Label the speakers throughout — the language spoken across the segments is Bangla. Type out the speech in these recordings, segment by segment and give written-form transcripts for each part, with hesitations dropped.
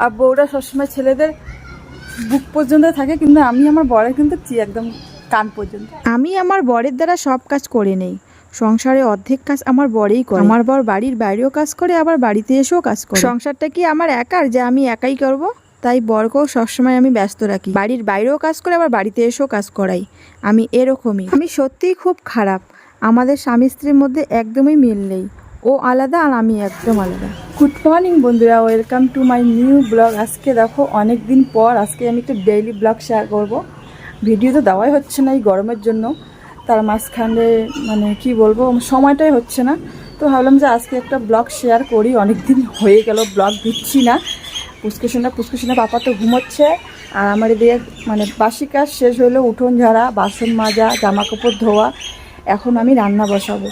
Speaker 1: আর বউরা সবসময় ছেলেদের বুক পর্যন্ত থাকে, কিন্তু আমি আমার বরের কিন্তু একদম কান পর্যন্ত। আমি আমার বরের দ্বারা সব কাজ করে নেই। সংসারে অর্ধেক কাজ আমার বরেই করে। আমার বর বাড়ির বাইরেও কাজ করে, আবার বাড়িতে এসেও কাজ করে। সংসারটা কি আমার একার যে আমি একাই করব? তাই বরকেও সবসময় আমি ব্যস্ত রাখি। বাড়ির বাইরেও কাজ করে, আবার বাড়িতে এসেও কাজ করাই। আমি এরকমই। আমি সত্যিই খুব খারাপ। আমাদের স্বামী স্ত্রীর মধ্যে একদমই মিল নেই। ও আলাদা আর আমি একদম আলাদা। গুড মর্নিং বন্ধুরা, welcome to my new blog. আজকে দেখো অনেক দিন পর আজকে আমি একটু ডেইলি ব্লগ শেয়ার করব। ভিডিও তো দেওয়াই হচ্ছে না এই গরমের জন্য, তার মাঝখানে মানে কি বলবো সময়টাই হচ্ছে না। তো ভাবলাম যে আজকে একটা ব্লগ শেয়ার করি, অনেক দিন হয়ে গেল ব্লগ দিচ্ছি না। পুষ্কুসোনা পাপা তো ঘুমোচ্ছে, আর আমার এদিকে মানে বাসি কাজ শেষ হলো, উঠোন ঝাড়া, বাসন মাজা, জামা কাপড় ধোয়া। এখন আমি রান্না বসাবো।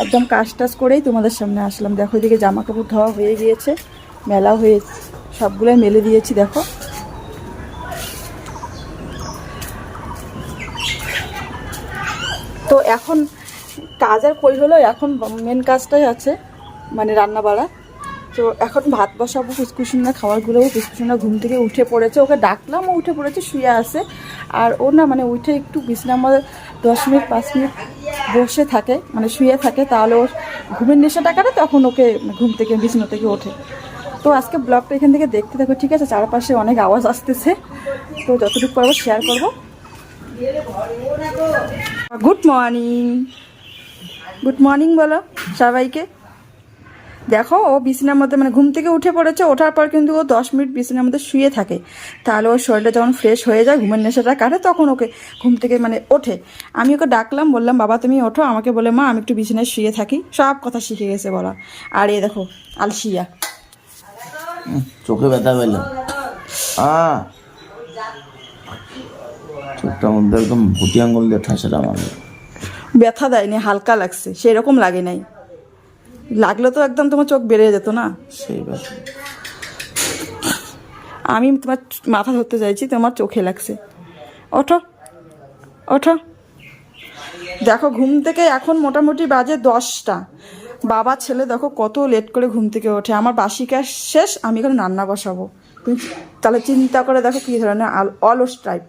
Speaker 1: একদম কাজ টাজ করেই তোমাদের সামনে আসলাম। দেখো এদিকে জামা কাপড় ধোয়া হয়ে গিয়েছে, মেলা হয়ে সবগুলোই মেলে দিয়েছি। দেখো তো এখন কাজ আর কই হলো, এখন মেন কাজটাই আছে মানে রান্না বাড়া। তো এখন ভাত বসাবো, পুষ্কুসোনা খাবারগুলো। পুষ্কুসোনা ঘুম থেকে উঠে পড়েছে, ওকে ডাকলাম, ও উঠে পড়েছে, শুয়ে আছে। আর ও না মানে উঠে একটু বিছানার মধ্যে 10 মিনিট 5 মিনিট বসে থাকে, মানে শুয়ে থাকে, তাহলে ওর ঘুমের নেশাটা কাটে, তখন ওকে ঘুম থেকে বিছানা থেকে ওঠে। তো আজকে ব্লগটা এখান থেকে দেখতে থাকো, ঠিক আছে? চারপাশে অনেক আওয়াজ আসতেছে, তো যতটুকু পারবো শেয়ার করবো। গুড মর্নিং, গুড মর্নিং বলো সবাইকে। দেখো ও বিছানার মধ্যে মানে ঘুম থেকে উঠে পড়েছে, ওঠার পর কিন্তু ও 10 মিনিট বিছানার মধ্যে শুয়ে থাকে, তাহলে ওর শরীরটা যখন ফ্রেশ হয়ে যায়, ঘুমের নেশাটা কাটে, তখন ওকে ঘুম থেকে মানে ওঠে। আমি ওকে ডাকলাম, বললাম বাবা তুমি ওঠো, আমাকে বলে মা আমি একটু বিছানায় শুয়ে থাকি। সব কথা শিখে গেছে বলা। আর এ দেখো আলসিয়া,
Speaker 2: চোখে ব্যথা পেল, চোখটার মধ্যে একদম ভুটি আঙুল দিয়ে ঠাসা মারল।
Speaker 1: ব্যথা দেয়নি, হালকা লাগছে, সেরকম লাগে নাই। লাগলে তো একদম তোমার চোখ বেড়ে যেত না।
Speaker 2: সেই ব্যথা
Speaker 1: আমি তোমার মাথা ধরতে চাইছি, তোমার চোখে লাগছে। ওঠো ওঠো। দেখো ঘুম থেকে এখন মোটামুটি বাজে 10টা। বাবা ছেলে দেখো কত লেট করে ঘুম থেকে ওঠে। আমার বাসি কাজ শেষ, আমি এখন রান্না বসাবো। তুমি তাহলে চিন্তা করে দেখো কী ধরনের অলস টাইপ।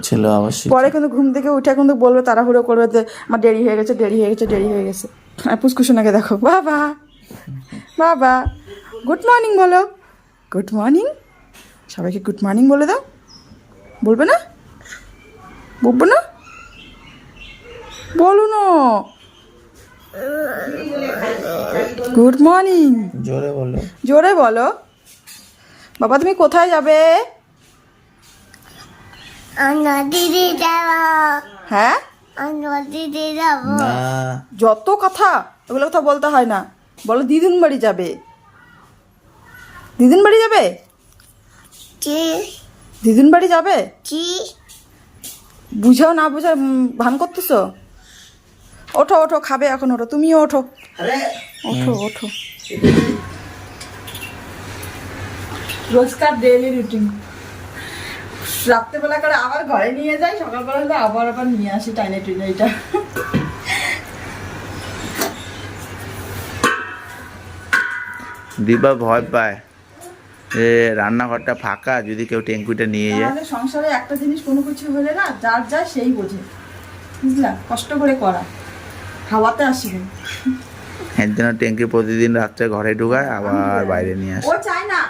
Speaker 2: ছেলে অবশ্যই
Speaker 1: পরে কিন্তু ঘুম থেকে উঠে কিন্তু বলবে, তাড়াহুড়ো করবে যে আমার দেরি হয়ে গেছে, দেরি হয়ে গেছে, দেরি হয়ে গেছে। আর পুষ্কুসোনাকে দেখো, বাবা বাবা গুড মর্নিং বলো, গুড মর্নিং। সবাইকে গুড মর্নিং বলে দাও। বলবে না? বলবো না? বলো না। গুড মর্নিং
Speaker 2: জোরে বলো,
Speaker 1: জোরে বলো। বাবা তুমি কোথায় যাবে?
Speaker 3: নদীতে যাব।
Speaker 1: হ্যাঁ
Speaker 3: নদীতে যাব।
Speaker 2: না
Speaker 1: যত কথা, ওগুলো কথা বলতে হয় না। বলো দিদুন বাড়ি যাবে। দিদুন বাড়ি যাবে?
Speaker 3: কি
Speaker 1: দিদুন বাড়ি যাবে?
Speaker 3: কি
Speaker 1: বুঝাও না বুঝাও ভান করতেছো। ওঠো ওঠো, খাবে এখন, ওঠো, তুমিও ওঠো, ওঠো ওঠো। রোজকার ডেইলি রুটিন। রাত্রেবেলা করে আবার ঘরে নিয়ে যাই, সকালবেলা হলে আবার আবার নিয়ে আসি টাইনে টুইনে। এটা
Speaker 2: দিবা ভয় পায় যে রান্নাঘরটা ফাঁকা, যদি কেউ ট্যাঙ্কুটা নিয়ে যায়।
Speaker 1: আমাদের সংসারে একটা জিনিস কোনো কিছু হলে না যার যায় সেই বোঝে, বুঝলা? কষ্ট করে করা, হাওয়াতে আসবে।
Speaker 2: এর জন্য ট্যাঙ্কি প্রতিদিন রাত্রে ঘরে ঢুকায়, আবার বাইরে নিয়ে আসে।
Speaker 1: ও চায় না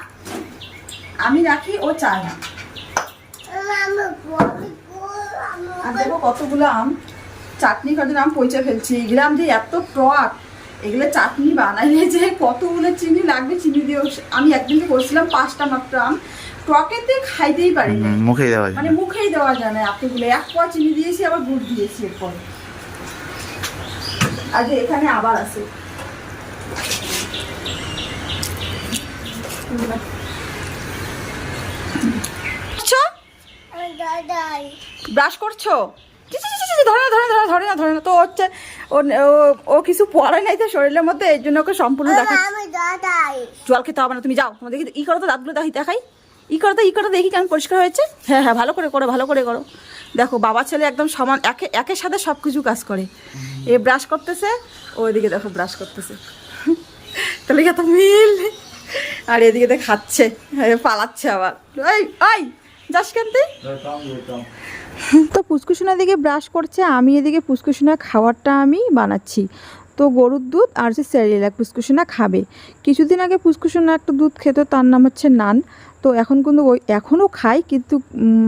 Speaker 1: আমি রাখি, ও চায় না। আর দেখো কতগুলো আম, চাটনি কদিন আম পচে ফেলছি। এগুলো আম যে এত টক, এগুলো চাটনি বানাইলে যে কতগুলো চিনি লাগবে। চিনি দিয়ে আমি একদিন করছিলাম 5টা মাত্র আম, টকেতে খাইতেই পারি না,
Speaker 2: মুখেই দেওয়া যায়
Speaker 1: মানে
Speaker 2: না।
Speaker 1: মুখেই দেওয়া যায় না এতগুলো। 1 পোয়া চিনি দিয়েছি, আবার গুড় দিয়েছি এরপর। আর যে এখানে আবার আছে। ব্রাশ করছো? ধরে না তো হচ্ছে ও কিছু পড়ে নাই তো শরীরের মধ্যে, এই জন্য ওকে সম্পূর্ণ দেখা। জল খেতে হবে না, তুমি যাও। তোমাদের ই করো তো, দাঁতগুলো দেখাই। ই করো তো দেখি কেমন পরিষ্কার হয়েছে। হ্যাঁ হ্যাঁ, ভালো করে করো, ভালো করে করো। দেখো বাবা ছেলে একদম সমান, একের সাথে সব কিছু কাজ করে। এ ব্রাশ করতেছে, ওইদিকে দেখো ব্রাশ করতেছে। তাহলে কত মিল। আর এদিকে তো খাচ্ছে, পালাচ্ছে আবার। এই ওই যাস কেন তুই? তো পুষ্কুসোনা দিকে ব্রাশ করছে, আমি এদিকে পুষ্কুসোনা খাবারটা আমি বানাচ্ছি। তো গরুর দুধ আর যে সেরিয়াল পুষ্কুসোনা খাবে। কিছুদিন আগে পুষ্কুসোনা একটা দুধ খেত, তার নাম হচ্ছে নান। তো এখন কিন্তু ওই এখনও খাই, কিন্তু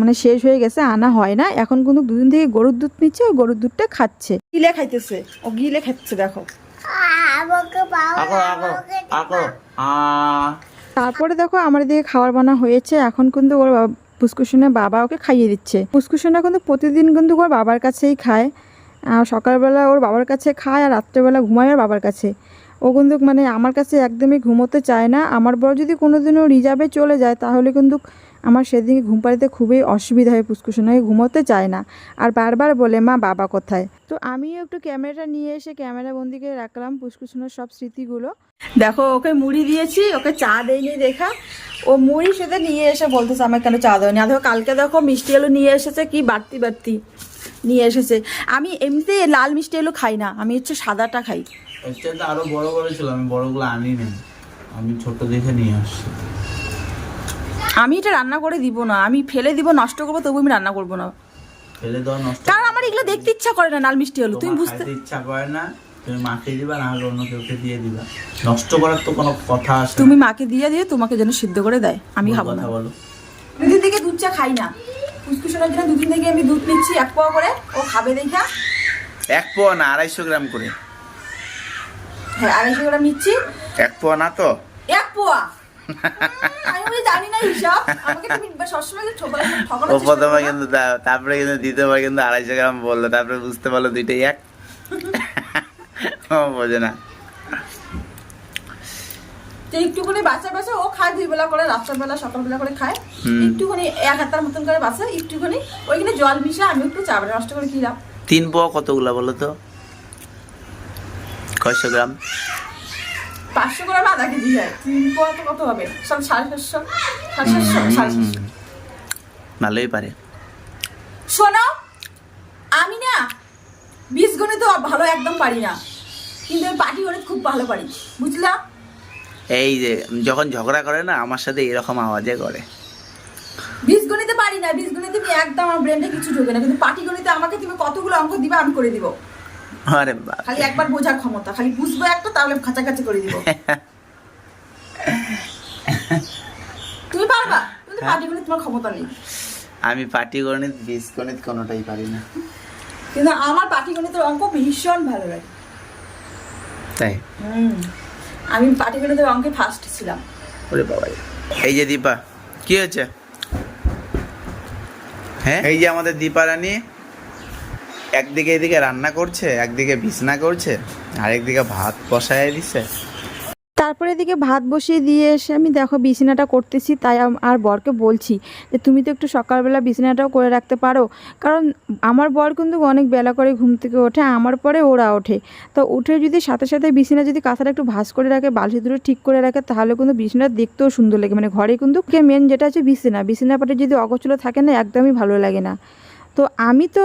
Speaker 1: মানে শেষ হয়ে গেছে, আনা হয় না। এখন কিন্তু দুদিন থেকে গরুর দুধ নিচ্ছে, ওই গরুর দুধটা খাচ্ছে, গিলে খাইতেছে, ও গিলে খাচ্ছে দেখো।
Speaker 3: আমাকে পাও
Speaker 1: তারপরে দেখো আমার এদিকে খাবার বানা হয়েছে। এখন কিন্তু ওর পুষ্কুসোনা বাবা ওকে খাইয়ে দিচ্ছে। পুষ্কুসোনা কিন্তু প্রতিদিন কিন্তু ওর বাবার কাছেই খায়। সকালবেলা ওর বাবার কাছে খায়, আর রাত্রেবেলা ঘুমায় ওর বাবার কাছে। ও কিন্তু মানে আমার কাছে একদমই ঘুমোতে চায় না। আমার বড় যদি কোনো দিনও রিজার্ভে চলে যায়, তাহলে কিন্তু আমার সেদিকে ঘুম পাড়িতে খুবই অসুবিধা হয়। পুষ্কুসোনাকে ঘুমোতে চায় না, আর বারবার বলে মা বাবা কোথায়। তো আমিও একটু ক্যামেরাটা নিয়ে এসে ক্যামেরা বন্দি করে রাখলাম পুষ্কুসোনার সব স্মৃতিগুলো। দেখো ওকে মুড়ি দিয়েছি, ওকে চা দেয়নি দেখা। ও মুড়ি সেটা নিয়ে এসে বলতেছে আমাকে কেন চা দেয়নি। আর দেখো কালকে দেখো মিষ্টি আলু নিয়ে এসেছে, কি বাড়তি বাড়তি নিয়ে এসেছে। আমি এমনিতে লাল মিষ্টি আলু খাই না, আমি হচ্ছে সাদাটা খাই।
Speaker 2: আরো বড় বড় ছিল, আমি বড়গুলো আনি না, আমি ছোট দেখে নিয়ে আসছি।
Speaker 1: আমি এটা রান্না করে দিব না, আমি ফেলে দিব, নষ্ট করবো, তবু আমি রান্না করবো না।
Speaker 2: ফেলে দাও নষ্ট,
Speaker 1: কারণ আমার এগুলো দেখতে ইচ্ছা করে না লাল মিষ্টি আলু, তুমি বুঝতে
Speaker 2: ইচ্ছা করে না। তুমি মাকে দিবা, না হলে অন্য কেউকে দিয়ে দিবা, নষ্ট করার তো কোনো কথা আসে।
Speaker 1: তুমি মাকে দিয়ে দিয়ে তোমাকে যেন সিদ্ধ করে দেয়, আমি খাবো না।
Speaker 2: বলো,
Speaker 1: দুদিন থেকে দুধ চা খাই না। পুষ্কুসোনার জন্য দুদিন থেকে আমি দুধ নিচ্ছি 1 পোয়া করে, ও খাবে দেখা।
Speaker 2: 1 পোয়া না 250 গ্রাম করে।
Speaker 1: হ্যাঁ 250 গ্রাম নিচ্ছি।
Speaker 2: 1 পোয়া না তো
Speaker 1: 1 পোয়া। আমি জানি না হিসাব, আমাকে তুমি সবসময় ঠকানোর
Speaker 2: ও প্রথমে কিন্তু তারপরে কিন্তু দ্বিতীয়বার কিন্তু 250 গ্রাম বললো, তারপরে বুঝতে পারলো দুইটাই এক। ও বোঝে না।
Speaker 1: একটুখানি বাচ্চা বাচ্চা ও খায় 2 বেলা করে, রাত্রেবেলা সকালবেলা করে খায়। একটুখানি 1 হাতার মতন করে বাচ্চা, একটুখানি ওইখানে জল মিশা, আমি একটু চা নষ্ট করে কি লাভ।
Speaker 2: 3 পোয়া কতগুলা বলো তো? কয়শো গ্রাম?
Speaker 1: 500 গ্রাম আধা কেজি হয়। 3 পোয়া তো কত হবে? 750, 750।
Speaker 2: ভালোই পারে।
Speaker 1: শোনো, আমি না বীজ গণিত ভালো একদম পারি না, কিন্তু আমি পাটি গণিত খুব ভালো পারি, বুঝলা?
Speaker 2: এই যে যখন ঝগড়া করে না আমার সাথে এরকম আওয়াজে করে।
Speaker 1: বীজ গণিতে পারি না, বীজ গণিতে আমি একদম, আমার ব্রেনে কিছু ঢোকে না, কিন্তু পাটি গণিতে আমাকে তুমি কতগুলো অঙ্ক দিবা আমি করে দিব।
Speaker 2: আরে বাবা,
Speaker 1: খালি একবার বোঝার ক্ষমতা, খালি বুঝবো একটা, তাহলে কাছাকাছি করে দিব। তুমি পারবা, কিন্তু পাটি গণিত তোমার ক্ষমতা নেই।
Speaker 2: আমি পাটিগণিত বীজগণিত কোনোটাই পারি না,
Speaker 1: কিন্তু আমার পাটিগণিতের অঙ্ক ভীষণ ভালো লাগে।
Speaker 2: তাই
Speaker 1: আমি পাটিগণিতের অঙ্কে ফার্স্ট ছিলাম।
Speaker 2: ওরে বাবা, এই যে দীপা, কি হয়েছে? হ্যাঁ, এই যে আমাদের দীপা রানী একদিকে এদিকে রান্না করছে, একদিকে বিছনা করছে, আরেকদিকে ভাত বসায় দিছে।
Speaker 1: তারপরে এদিকে ভাত বসিয়ে দিয়ে এসে আমি দেখো বিছানাটা করতেছি। তাই আর বরকে বলছি যে তুমি তো একটু সকালবেলা বিছানাটাও করে রাখতে পারো, কারণ আমার বর কিন্তু অনেক বেলা করে ঘুম থেকে ওঠে, আমার পরে ওরা ওঠে। তো উঠে যদি সাথে সাথে বিছানা যদি কাঁথাটা একটু ভাঁজ করে রাখে, বালতি দুটো ঠিক করে রাখে, তাহলে কিন্তু বিছানাটা দেখতেও সুন্দর লাগে। মানে ঘরে কিন্তু মেন যেটা আছে বিছানা পাটে যদি অগোছলো থাকে না, একদমই ভালো লাগে না। তো আমি তো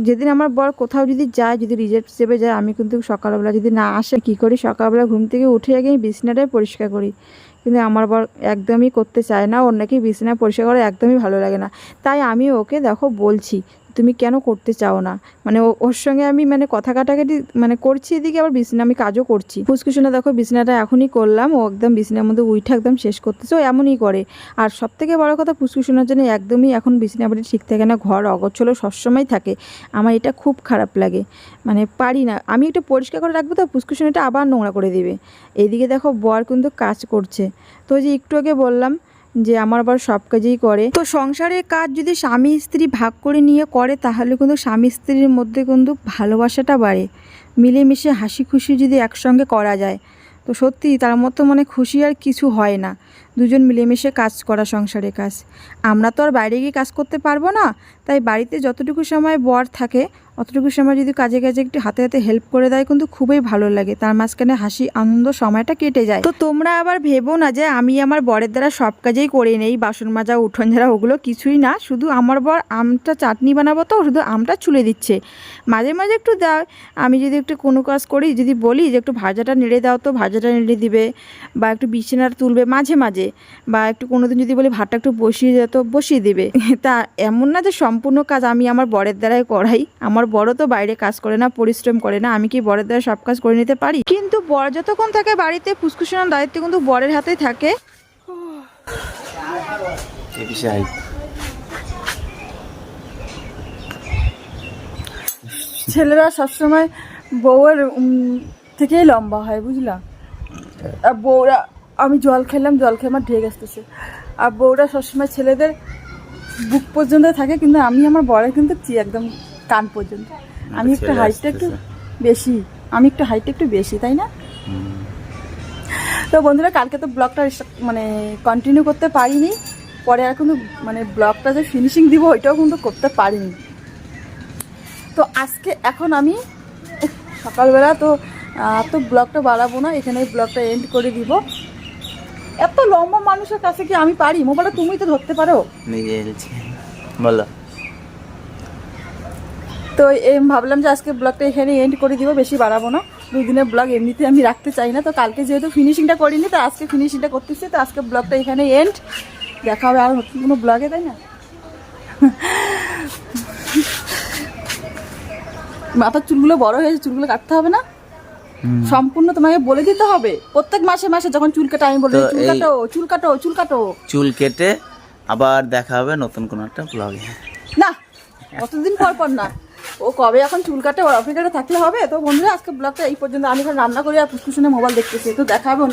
Speaker 1: যেদিন আমার বর কোথাও যদি যায়, যদি রিজার্ভ হিসেবে যায়, আমি কিন্তু সকালবেলা যদি না আসে, কী করি, সকালবেলা ঘুম থেকে উঠে আগে বিছানাটাই পরিষ্কার করি। কিন্তু আমার বর একদমই করতে চায় না, ওর নাকি বিছানা পরিষ্কার করা একদমই ভালো লাগে না। তাই আমি ওকে দেখো বলছি তুমি কেন করতে চাও না, মানে ওর সঙ্গে আমি মানে কথা কাটাকাটি মানে করছি, এদিকে আবার বিছানা আমি কাজও করছি। পুষ্কুসোনা দেখো বিছানাটা এখনই করলাম, ও একদম বিছানার মধ্যে উইঠা একদম শেষ করতেছে, ও এমনই করে। আর সব থেকে বড় কথা, পুষ্কুসোনার জন্য একদমই এখন বিছানা বাড়ি ঠিক থাকে না, ঘর অগোছলো সবসময় থাকে। আমার এটা খুব খারাপ লাগে, মানে পারি না। আমি একটু পরিষ্কার করে রাখবো তো পুষ্কুসোনাটা আবার নোংরা করে দেবে। এইদিকে দেখো বর কিন্তু কাজ করছে। তো যে একটু আগে বললাম যে আমার বর সব কাজেই করে। তো সংসারের কাজ যদি স্বামী স্ত্রী ভাগ করে নিয়ে করে, তাহলে কিন্তু স্বামী স্ত্রীর মধ্যে কিন্তু ভালোবাসাটা বাড়ে। মিলেমিশে হাসি খুশি যদি একসঙ্গে করা যায়, তো সত্যি তার মতো মানে খুশি আর কিছু হয় না। দুজন মিলেমিশে কাজ করা, সংসারে কাজ। আমরা তো আর বাইরে গিয়ে কাজ করতে পারবো না, তাই বাড়িতে যতটুকু সময় বর থাকে অতটুকু সময় যদি কাজে কাজে একটু হাতে হাতে হেল্প করে দেয় কিন্তু খুবই ভালো লাগে, তার মাঝখানে হাসি আনন্দ সময়টা কেটে যায়। তো তোমরা আবার ভেবো না যে আমি আমার বরের দ্বারা সব কাজেই করে নেই, বাসন মাজা উঠোন ঝাড়া ওগুলো কিছুই না। শুধু আমার বর আমটা চাটনি বানাবো তো শুধু আমটা ছুলে দিচ্ছে, মাঝে মাঝে একটু দেয়। আমি যদি একটু কোনো কাজ করি, যদি বলি যে একটু ভাজাটা নেড়ে দাও তো ভাজাটা নেড়ে দিবে, বা একটু বিছানাটা তুলবে মাঝে মাঝে, বা একটু কোনোদিন যদি বলি ভাতটা একটু বসিয়ে দাও তো বসিয়ে দেবে। তা এমন না যে সম্পূর্ণ কাজ আমি আমার বরের দ্বারাই করাই। আমার বড় তো বাইরে কাজ করে না, পরিশ্রম করে না, আমি কি বরের দ্বারা সব কাজ করে নিতে পারি? কিন্তু বর যতক্ষণ থাকে বাড়িতে ফুসফুসানোর দায়িত্ব কিন্তু বরের হাতেই থাকে। ছেলেরা সবসময় বউয়ের থেকেই লম্বা হয়, বুঝলা? আর বউরা, আমি জল খেলাম, জল খেয়ে আমার ঢেকে আসতেছে, আর বউরা সবসময় ছেলেদের বুক পর্যন্ত থাকে, কিন্তু আমি আমার বরের কিন্তু একদম কান পর্যন্ত। আমি একটু হাইটটা একটু বেশি, তাই না? তো বন্ধুরা, কালকে তো ব্লগটা মানে কন্টিনিউ করতে পারিনি, পরে আর কিন্তু মানে ব্লগটা যে ফিনিশিং দিব ওইটাও কিন্তু করতে পারিনি। তো আজকে এখন আমি সকালবেলা তো ব্লগটা বাড়াবো না, এখানে ব্লগটা এন্ড করে দিব। এত লম্বা মানুষের কাছে কি আমি পারি? মোবাইলটা তুমি তো ধরতে পারো।
Speaker 2: বলো।
Speaker 1: তো ভাবলাম যে আজকে ব্লগটা এখানে এন্ড করে দিব, বেশি বাড়াবো না। 2 দিনের ব্লগ এমনিতে আমি রাখতে চাই না, তো কালকে যেহেতু ফিনিশিংটা করিনি তো আজকে ফিনিশিংটা করতেছি। তো আজকে ব্লগটা এখানে এন্ড, দেখা হবে আর নতুন কোনো ব্লগে, তাই না? মাথার চুলগুলো বড় হয়েছে, চুলগুলো কাটতে হবে না? সম্পূর্ণ তোমাকে বলে দিতে হবে প্রত্যেক মাসে মাসে যখন চুল কাটা, আমি বলে চুল কাটো চুল কাটো চুল কাটো।
Speaker 2: চুল কেটে আবার দেখা হবে নতুন কোনো একটা ব্লগে।
Speaker 1: না, কতদিন পর পর না, ও কবে এখন চুল কাটে ওর অপেক্ষাটা থাকলে হবে? তো বন্ধুরা, আজকে ব্লগটা এই পর্যন্ত। আমি এখন রান্না করি আর ফুসফুসনে মোবাইল দেখতেছি। তো দেখা হবে।